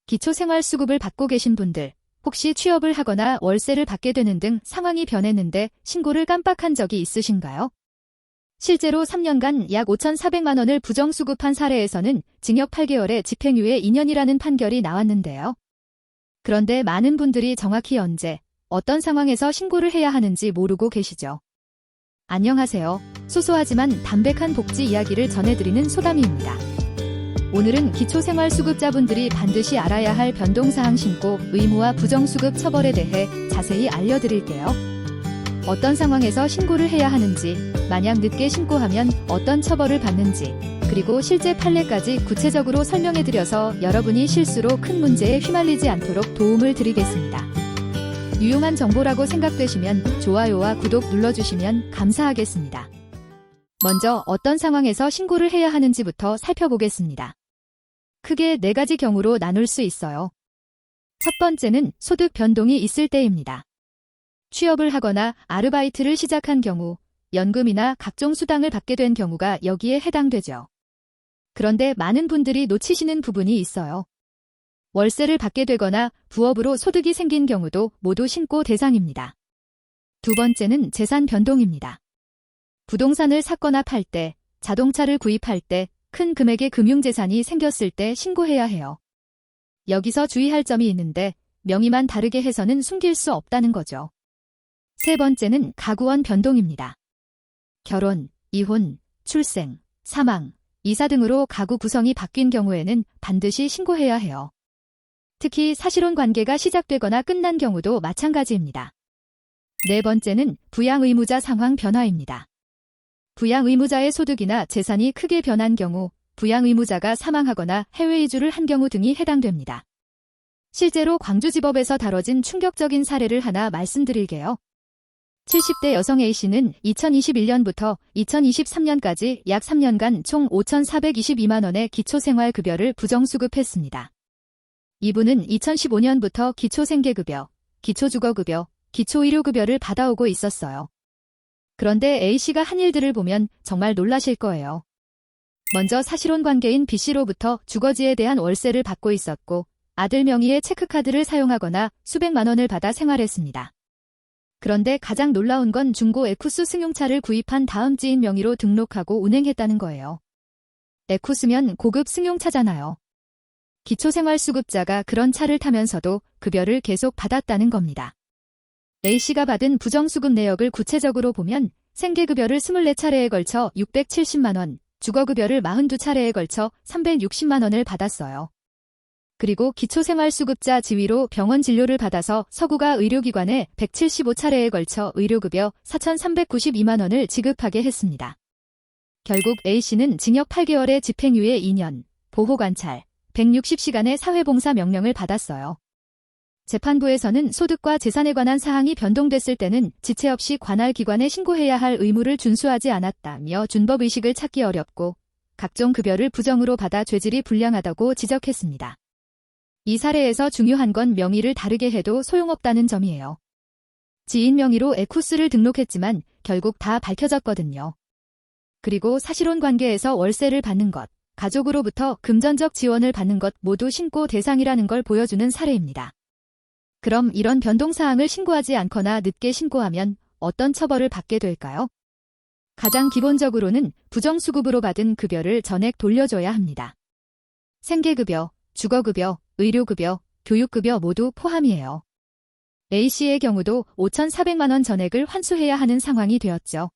기초생활수급을 받고 계신 분들, 혹시 취업을 하거나 월세를 받게 되는 등 상황이 변했는데 신고를 깜빡한 적이 있으신가요? 실제로 3년간 약 5,400만 원을 부정수급한 사례에서는 징역 8개월에 집행유예 2년이라는 판결이 나왔는데요. 그런데 많은 분들이 정확히 언제, 어떤 상황에서 신고를 해야 하는지 모르고 계시죠? 안녕하세요. 소소하지만 담백한 복지 이야기를 전해드리는 소담이입니다. 오늘은 기초생활수급자분들이 반드시 알아야 할 변동사항 신고 의무와 부정수급 처벌에 대해 자세히 알려드릴게요. 어떤 상황에서 신고를 해야 하는지, 만약 늦게 신고하면 어떤 처벌을 받는지, 그리고 실제 판례까지 구체적으로 설명해드려서 여러분이 실수로 큰 문제에 휘말리지 않도록 도움을 드리겠습니다. 유용한 정보라고 생각되시면 좋아요와 구독 눌러주시면 감사하겠습니다. 먼저 어떤 상황에서 신고를 해야 하는지부터 살펴보겠습니다. 크게 4가지 경우로 나눌 수 있어요. 첫 번째는 소득 변동이 있을 때입니다. 취업을 하거나 아르바이트를 시작한 경우, 연금이나 각종 수당을 받게 된 경우가 여기에 해당되죠. 그런데 많은 분들이 놓치시는 부분이 있어요. 월세를 받게 되거나 부업으로 소득이 생긴 경우도 모두 신고 대상입니다. 두 번째는 재산 변동입니다. 부동산을 샀거나 팔 때, 자동차를 구입할 때, 큰 금액의 금융재산이 생겼을 때 신고해야 해요. 여기서 주의할 점이 있는데 명의만 다르게 해서는 숨길 수 없다는 거죠. 세 번째는 가구원 변동입니다. 결혼, 이혼, 출생, 사망, 이사 등으로 가구 구성이 바뀐 경우에는 반드시 신고해야 해요. 특히 사실혼 관계가 시작되거나 끝난 경우도 마찬가지입니다. 네 번째는 부양의무자 상황 변화입니다. 부양의무자의 소득이나 재산이 크게 변한 경우, 부양의무자가 사망하거나 해외 이주를 한 경우 등이 해당됩니다. 실제로 광주지법에서 다뤄진 충격적인 사례를 하나 말씀드릴게요. 70대 여성 A씨는 2021년부터 2023년까지 약 3년간 총 5,422만 원의 기초생활급여를 부정수급했습니다. 이분은 2015년부터 기초생계급여, 기초주거급여, 기초의료급여를 받아오고 있었어요. 그런데 A씨가 한 일들을 보면 정말 놀라실 거예요. 먼저 사실혼 관계인 B씨로부터 주거지에 대한 월세를 받고 있었고 아들 명의의 체크카드를 사용하거나 수백만 원을 받아 생활했습니다. 그런데 가장 놀라운 건 중고 에쿠스 승용차를 구입한 다음 지인 명의로 등록하고 운행했다는 거예요. 에쿠스면 고급 승용차잖아요. 기초생활수급자가 그런 차를 타면서도 급여를 계속 받았다는 겁니다. A씨가 받은 부정수급 내역을 구체적으로 보면 생계급여를 24차례에 걸쳐 670만 원, 주거급여를 42차례에 걸쳐 360만 원을 받았어요. 그리고 기초생활수급자 지위로 병원 진료를 받아서 서구가 의료기관에 175차례에 걸쳐 의료급여 4,392만 원을 지급하게 했습니다. 결국 A씨는 징역 8개월에 집행유예 2년, 보호관찰, 160시간의 사회봉사 명령을 받았어요. 재판부에서는 소득과 재산에 관한 사항이 변동됐을 때는 지체 없이 관할 기관에 신고해야 할 의무를 준수하지 않았다며 준법의식을 찾기 어렵고 각종 급여를 부정으로 받아 죄질이 불량하다고 지적했습니다. 이 사례에서 중요한 건 명의를 다르게 해도 소용없다는 점이에요. 지인 명의로 에쿠스를 등록했지만 결국 다 밝혀졌거든요. 그리고 사실혼 관계에서 월세를 받는 것, 가족으로부터 금전적 지원을 받는 것 모두 신고 대상이라는 걸 보여주는 사례입니다. 그럼 이런 변동사항을 신고하지 않거나 늦게 신고하면 어떤 처벌을 받게 될까요? 가장 기본적으로는 부정수급으로 받은 급여를 전액 돌려줘야 합니다. 생계급여, 주거급여, 의료급여, 교육급여 모두 포함이에요. A씨의 경우도 5,400만 원 전액을 환수해야 하는 상황이 되었죠.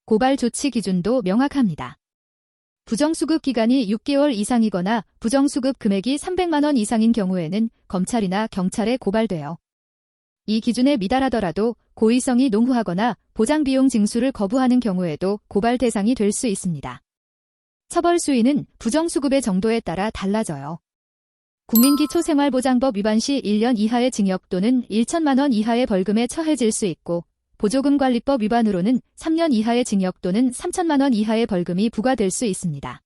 고발 조치 기준도 명확합니다. 부정수급 기간이 6개월 이상이거나 부정수급 금액이 300만 원 이상인 경우에는 검찰이나 경찰에 고발돼요. 이 기준에 미달하더라도 고의성이 농후하거나 보장비용 징수를 거부하는 경우에도 고발 대상이 될 수 있습니다. 처벌 수위는 부정수급의 정도에 따라 달라져요. 국민기초생활보장법 위반 시 1년 이하의 징역 또는 1천만 원 이하의 벌금에 처해질 수 있고 보조금관리법 위반으로는 3년 이하의 징역 또는 3천만 원 이하의 벌금이 부과될 수 있습니다.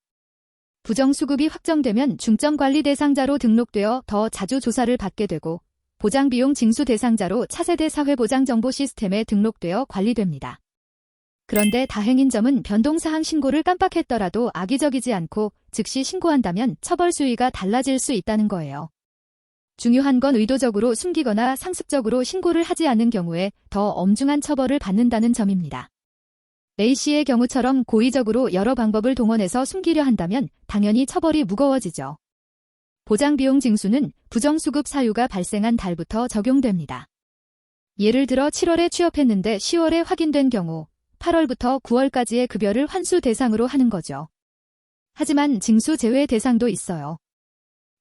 부정수급이 확정되면 중점관리 대상자로 등록되어 더 자주 조사를 받게 되고 보장비용 징수 대상자로 차세대 사회보장정보 시스템에 등록되어 관리됩니다. 그런데 다행인 점은 변동사항 신고를 깜빡했더라도 악의적이지 않고 즉시 신고한다면 처벌 수위가 달라질 수 있다는 거예요. 중요한 건 의도적으로 숨기거나 상습적으로 신고를 하지 않는 경우에 더 엄중한 처벌을 받는다는 점입니다. A씨의 경우처럼 고의적으로 여러 방법을 동원해서 숨기려 한다면 당연히 처벌이 무거워지죠. 보장비용 징수는 부정수급 사유가 발생한 달부터 적용됩니다. 예를 들어 7월에 취업했는데 10월에 확인된 경우 8월부터 9월까지의 급여를 환수 대상으로 하는 거죠. 하지만 징수 제외 대상도 있어요.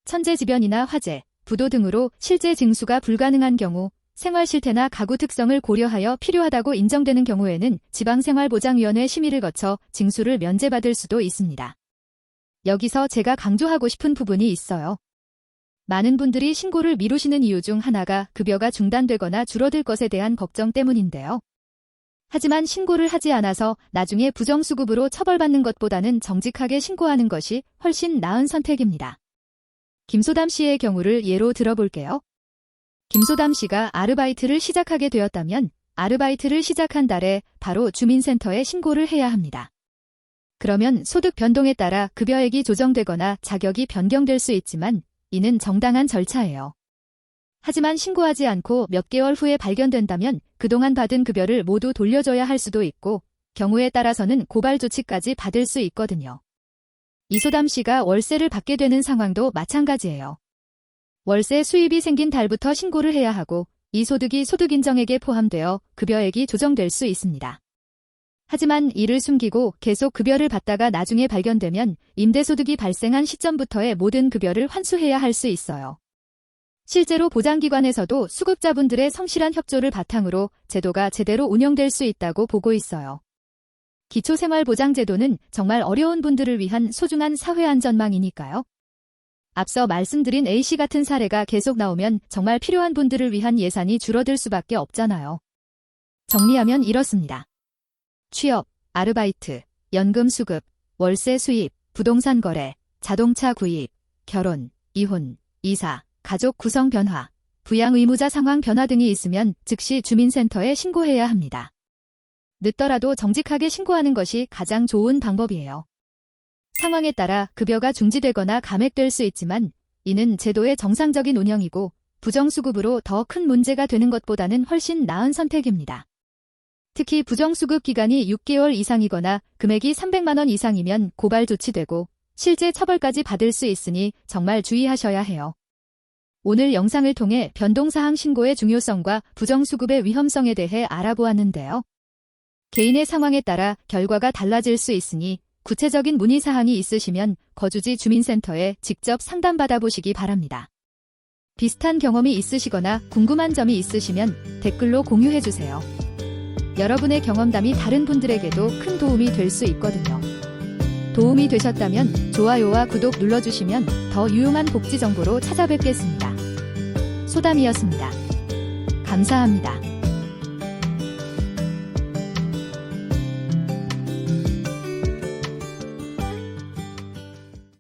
천재지변이나 화재, 부도 등으로 실제 징수가 불가능한 경우 생활 실태나 가구 특성을 고려하여 필요하다고 인정되는 경우에는 지방생활보장위원회 심의를 거쳐 징수를 면제받을 수도 있습니다. 여기서 제가 강조하고 싶은 부분이 있어요. 많은 분들이 신고를 미루시는 이유 중 하나가 급여가 중단되거나 줄어들 것에 대한 걱정 때문인데요. 하지만 신고를 하지 않아서 나중에 부정수급으로 처벌받는 것보다는 정직하게 신고하는 것이 훨씬 나은 선택입니다. 김소담 씨의 경우를 예로 들어볼게요. 김소담 씨가 아르바이트를 시작하게 되었다면 아르바이트를 시작한 달에 바로 주민센터에 신고를 해야 합니다. 그러면 소득 변동에 따라 급여액이 조정되거나 자격이 변경될 수 있지만 이는 정당한 절차예요. 하지만 신고하지 않고 몇 개월 후에 발견된다면 그동안 받은 급여를 모두 돌려줘야 할 수도 있고 경우에 따라서는 고발 조치까지 받을 수 있거든요. 이소담 씨가 월세를 받게 되는 상황도 마찬가지예요. 월세 수입이 생긴 달부터 신고를 해야 하고 이 소득이 소득인정액에 포함되어 급여액이 조정될 수 있습니다. 하지만 이를 숨기고 계속 급여를 받다가 나중에 발견되면 임대소득이 발생한 시점부터의 모든 급여를 환수해야 할 수 있어요. 실제로 보장기관에서도 수급자분들의 성실한 협조를 바탕으로 제도가 제대로 운영될 수 있다고 보고 있어요. 기초생활보장제도는 정말 어려운 분들을 위한 소중한 사회안전망이니까요. 앞서 말씀드린 A씨 같은 사례가 계속 나오면 정말 필요한 분들을 위한 예산이 줄어들 수밖에 없잖아요. 정리하면 이렇습니다. 취업, 아르바이트, 연금 수급, 월세 수입, 부동산 거래, 자동차 구입, 결혼, 이혼, 이사, 가족 구성 변화, 부양 의무자 상황 변화 등이 있으면 즉시 주민센터에 신고해야 합니다. 늦더라도 정직하게 신고하는 것이 가장 좋은 방법이에요. 상황에 따라 급여가 중지되거나 감액될 수 있지만 이는 제도의 정상적인 운영이고 부정수급으로 더 큰 문제가 되는 것보다는 훨씬 나은 선택입니다. 특히 부정수급 기간이 6개월 이상이거나 금액이 300만 원 이상이면 고발 조치되고 실제 처벌까지 받을 수 있으니 정말 주의하셔야 해요. 오늘 영상을 통해 변동사항 신고의 중요성과 부정수급의 위험성에 대해 알아보았는데요. 개인의 상황에 따라 결과가 달라질 수 있으니 구체적인 문의사항이 있으시면 거주지 주민센터에 직접 상담받아보시기 바랍니다. 비슷한 경험이 있으시거나 궁금한 점이 있으시면 댓글로 공유해주세요. 여러분의 경험담이 다른 분들에게도 큰 도움이 될 수 있거든요. 도움이 되셨다면 좋아요와 구독 눌러주시면 더 유용한 복지 정보로 찾아뵙겠습니다. 소담이었습니다. 감사합니다.